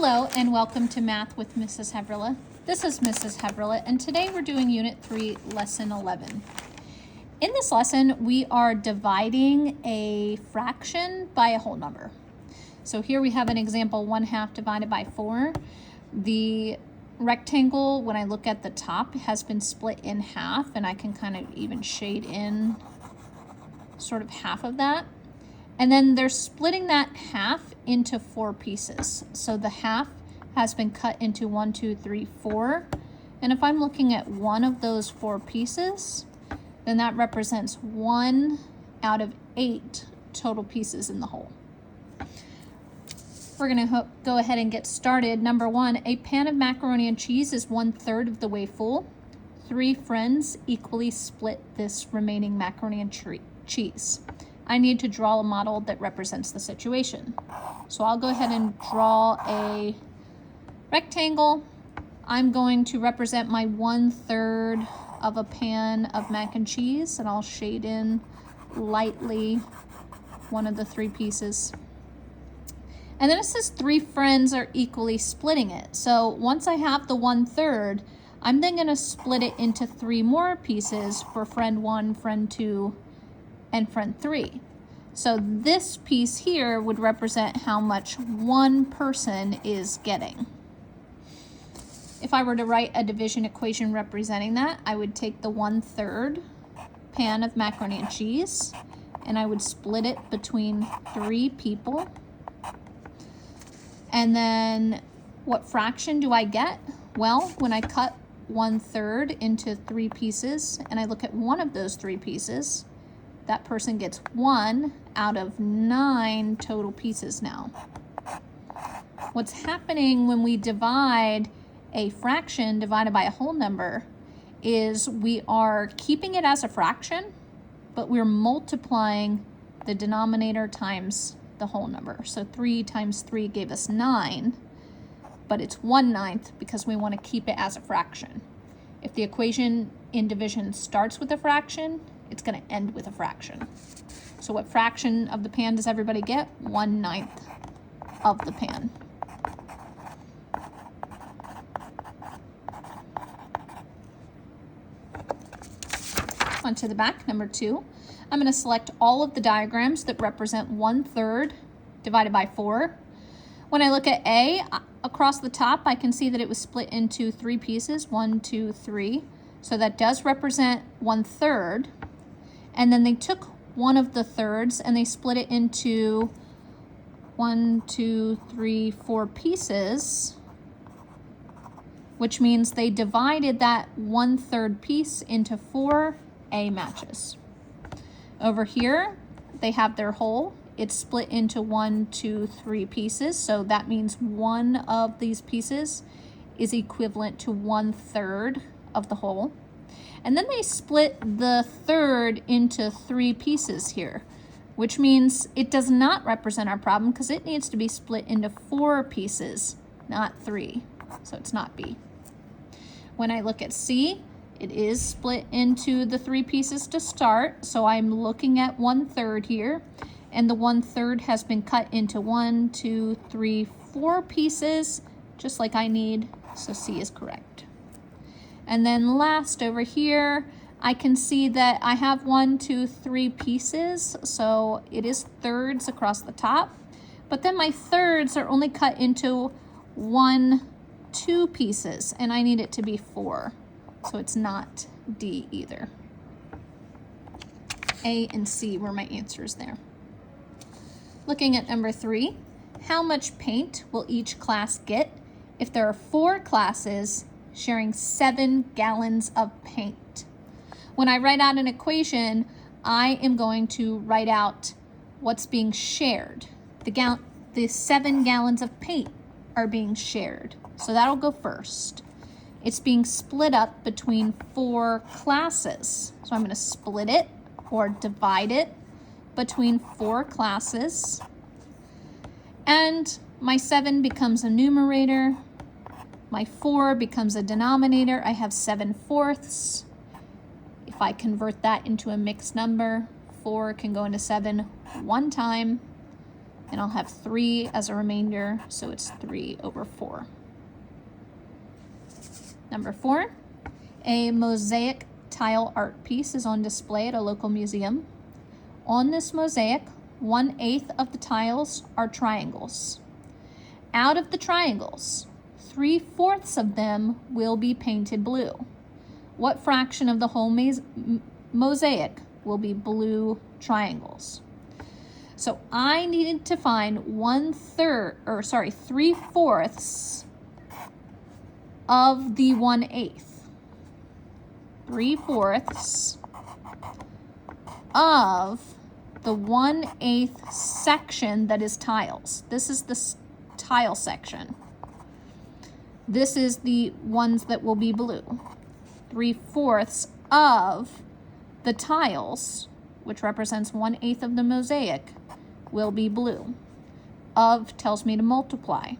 Hello and welcome to Math with Mrs. Hevrila. This is Mrs. Hevrila and today we're doing Unit 3, Lesson 11. In this lesson, we are dividing a fraction by a whole number. So here we have an example, 1/2 divided by 4. The rectangle, when I look at the top, has been split in half, and I can kind of even shade in sort of half of that. And then they're splitting that half into 4 pieces. So the half has been cut into 1, 2, 3, 4. And if I'm looking at one of those 4 pieces, then that represents 1 out of 8 total pieces in the whole. We're gonna go ahead and get started. Number 1, a pan of macaroni and cheese is 1/3 of the way full. 3 friends equally split this remaining macaroni and cheese. I need to draw a model that represents the situation. So I'll go ahead and draw a rectangle. I'm going to represent my 1/3 of a pan of mac and cheese, and I'll shade in lightly one of the 3 pieces. And then it says 3 friends are equally splitting it. So once I have the 1/3, I'm then gonna split it into 3 more pieces for friend 1, friend 2, and friend 3. So this piece here would represent how much one person is getting. If I were to write a division equation representing that, I would take the 1/3 pan of macaroni and cheese and I would split it between 3 people. And then what fraction do I get? Well, when I cut 1/3 into 3 pieces and I look at one of those 3 pieces, that person gets 1 out of 9 total pieces now. What's happening when we divide a fraction divided by a whole number is we are keeping it as a fraction, but we're multiplying the denominator times the whole number. So 3 times 3 gave us 9, but it's 1/9 because we want to keep it as a fraction. If the equation in division starts with a fraction, it's going to end with a fraction. So what fraction of the pan does everybody get? 1/9 of the pan. On to the back, number 2. I'm going to select all of the diagrams that represent 1/3 divided by 4. When I look at A, across the top, I can see that it was split into 3 pieces, 1, 2, 3. So that does represent 1/3. And then they took one of the thirds and they split it into 1, 2, 3, 4 pieces, which means they divided that 1/3 piece into 4 A matches. Over here, they have their whole. It's split into 1, 2, 3 pieces. So that means one of these pieces is equivalent to 1/3 of the whole. And then they split the third into 3 pieces here, which means it does not represent our problem because it needs to be split into 4 pieces, not 3. So it's not B. When I look at C, it is split into the 3 pieces to start. So I'm looking at 1/3 here, and the 1/3 has been cut into 1, 2, 3, 4 pieces, just like I need. So C is correct. And then last over here, I can see that I have 1, 2, 3 pieces. So it is thirds across the top, but then my thirds are only cut into 1, 2 pieces, and I need it to be 4. So it's not D either. A and C were my answers there. Looking at number 3, how much paint will each class get if there are 4 classes sharing 7 gallons of paint? When I write out an equation, I am going to write out what's being shared. The 7 gallons of paint are being shared. So that'll go first. It's being split up between 4 classes. So I'm going to split it or divide it between 4 classes. And my 7 becomes a numerator. My 4 becomes a denominator. I have 7/4. If I convert that into a mixed number, 4 can go into 7 one time. And I'll have 3 as a remainder, so it's 3/4. Number 4, a mosaic tile art piece is on display at a local museum. On this mosaic, 1/8 of the tiles are triangles. Out of the triangles, 3/4 of them will be painted blue. What fraction of the whole mosaic will be blue triangles? So I needed to find 3/4 of the 1/8. 3/4 of the 1/8 section that is tiles. This is the tile section. This is the ones that will be blue. 3/4 of the tiles, which represents 1/8 of the mosaic, will be blue. Of tells me to multiply.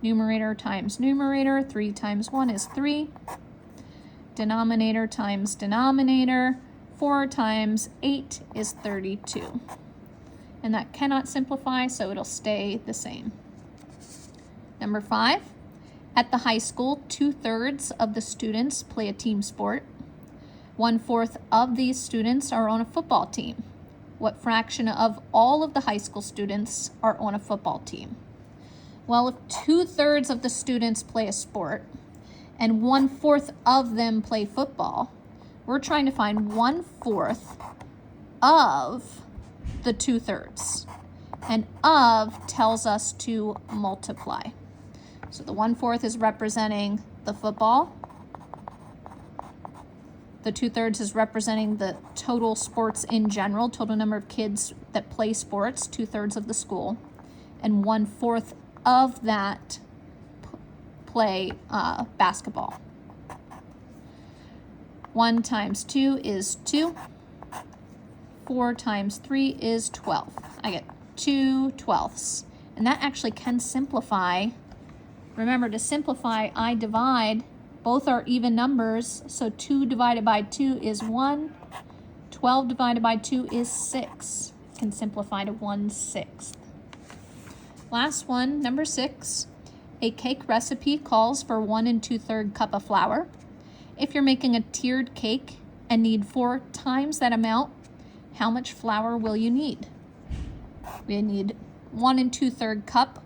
Numerator times numerator, 3 times 1 is 3. Denominator times denominator, 4 times 8 is 32. And that cannot simplify, so it'll stay the same. Number 5, at the high school, 2/3 of the students play a team sport. 1/4 of these students are on a football team. What fraction of all of the high school students are on a football team? Well, if 2/3 of the students play a sport and 1/4 of them play football, we're trying to find 1/4 of the 2/3. And of tells us to multiply. So the 1/4 is representing the football. The 2/3 is representing the total sports in general, total number of kids that play sports, 2/3 of the school. And 1/4 of that play basketball. 1 times 2 is 2. 4 times 3 is 12. I get 2/12. And that actually can simplify. Remember, to simplify, I divide. Both are even numbers, so 2 divided by 2 is 1. 12 divided by 2 is 6. It can simplify to 1/6. Last one, number 6. A cake recipe calls for 1 2/3 cup of flour. If you're making a tiered cake and need 4 times that amount, how much flour will you need? We need 1 2/3 cup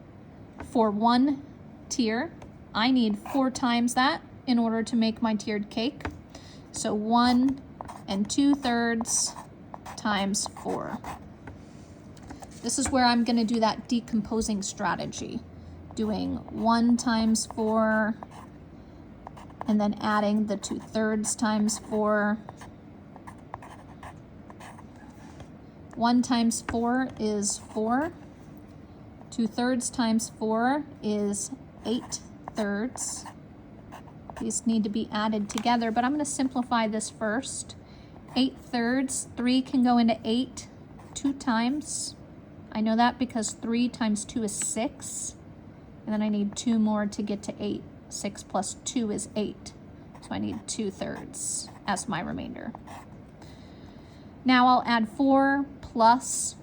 for 1 tier. I need 4 times that in order to make my tiered cake. So 1 2/3 times 4. This is where I'm going to do that decomposing strategy, doing 1 times 4 and then adding the 2/3 times 4. 1 times 4 is 4. 2/3 times 4 is 8/3. These need to be added together, but I'm going to simplify this first. 8/3, 3 can go into 8 2 times. I know that because 3 times 2 is 6. And then I need 2 more to get to 8. 6 plus 2 is 8. So I need 2/3 as my remainder. Now I'll add 4 plus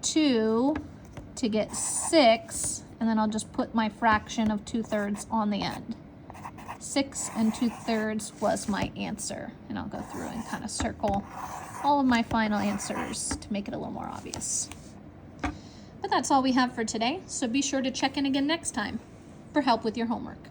2 to get 6. And then I'll just put my fraction of 2/3 on the end. 6 2/3 was my answer. And I'll go through and kind of circle all of my final answers to make it a little more obvious. But that's all we have for today, so be sure to check in again next time for help with your homework.